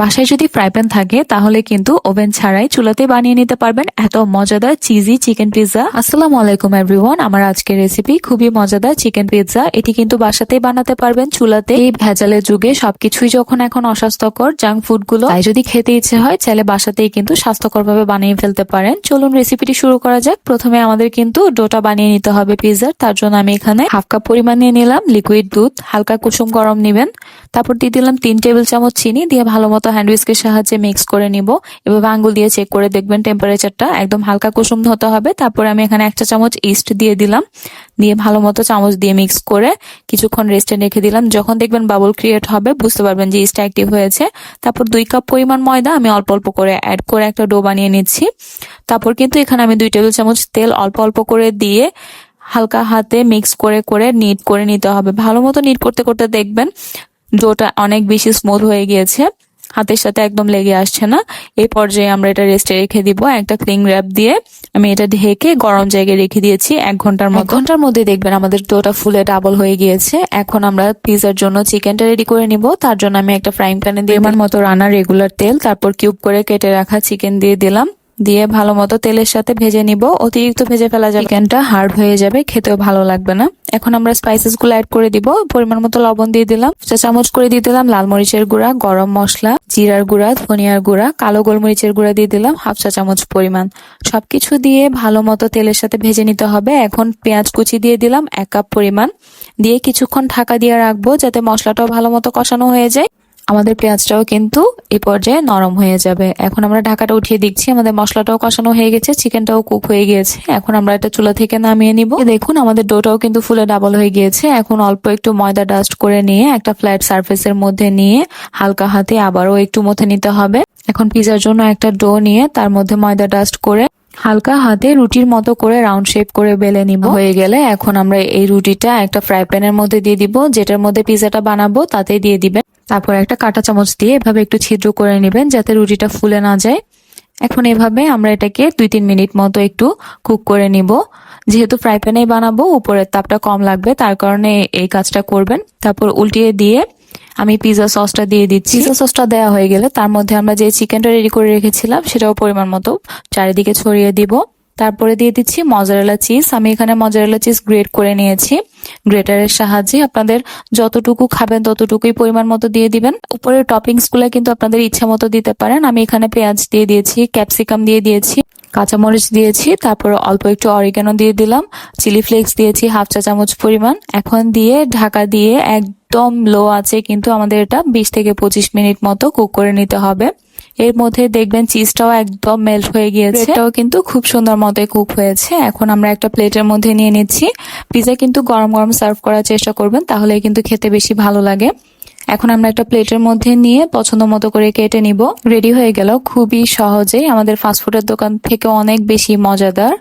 বাসায় যদি fry pan থাকে তাহলে কিন্তু ওভেন ছাড়াই চুলাতে বানিয়ে নিতে পারবেন এত মজাদার চিজি চিকেন পিৎজা। আসসালামু আলাইকুম এভরিওয়ান, আমার আজকের রেসিপি খুবই মজাদার চিকেন পিৎজা। এটি কিন্তু বাসাতেই বানাতে পারবেন চুলাতে। এই ভেজালের যুগে সবকিছুই যখন এখন অস্বাস্থ্যকর, জাঙ্ক ফুড গুলো, তাই যদি খেতে ইচ্ছে হয় চাইলে বাসাতেই কিন্তু স্বাস্থ্যকর ভাবে বানিয়ে ফেলতে পারেন। চলুন রেসিপিটি শুরু করা যাক। প্রথমে আমাদের কিন্তু ডোটা বানিয়ে নিতে হবে পিৎজার। তার জন্য আমি এখানে হাফ কাপ পরিমাণ নিয়ে নিলাম লিকুইড দুধ, হালকা কুসুম গরম নেবেন। তারপর দিয়ে দিলাম 3 টেবিল চামচ চিনি, দিয়ে ভালো মতো হ্যান্ড উইস্কের সাহায্যে মিক্স করে নিব। এভাবে আঙ্গুল দিয়ে চেক করে দেখবেন টেম্পারেচারটা একদম হালকা কুসুম হতে হবে। তারপরে আমি এখানে 1 চা চামচ ইস্ট দিয়ে দিলাম, দিয়ে ভালো মতো চামচ দিয়ে মিক্স করে কিছুক্ষণ রেস্টে রেখে দিলাম। যখন দেখবেন বাবল ক্রিয়েট হবে বুঝতে পারবেন যে ইস্ট অ্যাক্টিভ হয়েছে। তারপর 2 কাপ পরিমাণ ময়দা আমি অল্প অল্প করে অ্যাড করে একটা ডো বানিয়ে নিচ্ছি। তারপর কিন্তু এখানে আমি 2 টেবিল চামচ তেল অল্প অল্প করে দিয়ে হালকা হাতে মিক্স করে করে নিট করে নিতে হবে। ভালো মতো নিট করতে করতে দেখবেন ডোটা অনেক বেশি স্মুথ হয়ে গিয়েছে, হাতের সাথে একদম লেগে আসছে না। এই পর্যায়ে আমরা এটা রেস্টে রেখে দিব। একটা ক্লিং র্যাপ দিয়ে আমি এটা ঢেকে গরম জায়গায় রেখে দিয়েছি 1 ঘন্টার মতো। 1 ঘন্টার মধ্যে দেখবেন আমাদের ডোটা ফুলে ডাবল হয়ে গিয়েছে। এখন আমরা পিৎজার জন্য চিকেনটা রেডি করে নিব। তার জন্য আমি একটা ফ্রাইং প্যানে দিয়ে আমার মতো রান্না রেগুলার তেল, তারপর কিউব করে কেটে রাখা চিকেন দিয়ে দিলাম, দিয়ে ভালো মতো তেলের সাথে ভেজে নিব। অতিরিক্ত ভেজে ফেলা যাবে, চিকেনটা হার্ড হয়ে যাবে, খেতেও ভালো লাগবে না। এখন আমরা স্পাইসেস গুলো অ্যাড করে দিব। পরিমাণ মতো লবণ দিয়ে দিলাম, 1 চা চামচ করে দিয়ে দিলাম লাল মরিচের গুঁড়া, গরম মশলা, জিরার গুঁড়া, ধনিয়ার গুঁড়া, কালো গোলমরিচের গুঁড়া দিয়ে দিলাম 1/2 চা চামচ পরিমাণ। সবকিছু দিয়ে ভালো মতো তেলের সাথে ভেজে নিতে হবে। এখন পেঁয়াজ কুচি দিয়ে দিলাম 1 কাপ পরিমাণ, দিয়ে কিছুক্ষণ ঢাকা দিয়ে রাখবো যাতে মশলাটাও ভালো মতো কষানো হয়ে যায়। আমাদের পেঁয়াজটাও কিন্তু এই পর্যায়ে নরম হয়ে যাবে। এখন আমরা ঢাকাটা উঠিয়ে দিচ্ছি। আমাদের মশলাটাও কষানো হয়ে গেছে, চিকেনটাও কুক হয়ে গিয়েছে। এখন আমরা এটা চুলা থেকে নামিয়ে নিব। দেখুন আমাদের ডোটাও কিন্তু ফুলে ডাবল হয়ে গিয়েছে। এখন অল্প একটু ময়দা ডাস্ট করে নিয়ে একটা ফ্ল্যাট সারফেসের মধ্যে নিয়ে হালকা হাতে আবারও একটু মথে নিতে হবে। এখন পিৎজার জন্য একটা ডো নিয়ে তার মধ্যে ময়দা ডাস্ট করে হালকা হাতে রুটির মতো করে রাউন্ড শেপ করে বেলে নিব। হয়ে গেলে এখন আমরা এই রুটিটা একটা ফ্রাই প্যানের মধ্যে দিয়ে দিব, যেটার মধ্যে পিৎজাটা বানাবো তাতে দিয়ে দিবেন। তারপর একটা কাঁটা চামচ দিয়ে এভাবে একটু ছিদ্র করে নেবেন যাতে রুটিটা ফুলে না যায়। এখন এভাবে আমরা এটাকে 2-3 মিনিট মতো একটু কুক করে নিব। যেহেতু ফ্রাই প্যানেই বানাবো উপরের তাপটা কম লাগবে, তার কারণে এই কাজটা করবেন। তারপর উল্টিয়ে দিয়ে আমি পিৎজা সসটা দিয়ে দিচ্ছি। পিৎজা সসটা দেওয়া হয়ে গেলে তার মধ্যে আমরা যে চিকেনটা রেডি করে রেখেছিলাম সেটাও পরিমাণ মতো চারিদিকে ছড়িয়ে দিব। তারপরে দিয়ে দিচ্ছি মজারেলা চিজ। আমি এখানে মজারেলা চিজ গ্রেট করে নিয়েছি গ্রেটারের সাহায্যে। আপনাদের যতটুকু খাবেন ততটুকুই পরিমাণ মতো দিয়ে দিবেন। উপরের টপিংস গুলো কিন্তু আপনাদের ইচ্ছা মতো দিতে পারেন। আমি এখানে পেঁয়াজ দিয়ে দিয়েছি, ক্যাপসিকাম দিয়ে দিয়েছি, কাঁচামরিচ দিয়েছি, তারপর অল্প একটু অরিগানো দিয়ে দিলাম, চিলি ফ্লেক্স দিয়েছি 1/2 চা চামচ পরিমাণ। এখন দিয়ে ঢাকা দিয়ে একদম লো আছে কিন্তু আমাদের এটা 20 থেকে 25 মিনিট মতো কুক করে নিতে হবে। এর মধ্যে দেখবেন চিজটাও একদম মেল্ট হয়ে গিয়েছে, এটাও কিন্তু খুব সুন্দর মতো কুক হয়েছে। এখন আমরা একটা প্লেটের মধ্যে নিয়ে নিচ্ছি। পিৎজা কিন্তু গরম গরম সার্ভ করার চেষ্টা করবেন, তাহলে কিন্তু খেতে বেশি ভালো লাগে। এখন আমরা একটা প্লেটের মধ্যে নিয়ে পছন্দ মতো করে কেটে নিব। রেডি হয়ে গেল খুবই সহজেই আমাদের ফাস্টফুডের দোকান থেকে অনেক বেশি মজাদার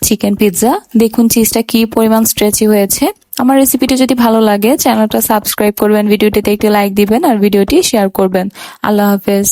চিকেন পিৎজা। দেখুন চিজটা কি পরিমাণ স্ট্রেচি হয়েছে। আমার রেসিপিটি যদি ভালো লাগে চ্যানেলটা সাবস্ক্রাইব করবেন, ভিডিওটিতে একটি লাইক দিবেন আর ভিডিওটি শেয়ার করবেন। আল্লাহ হাফেজ।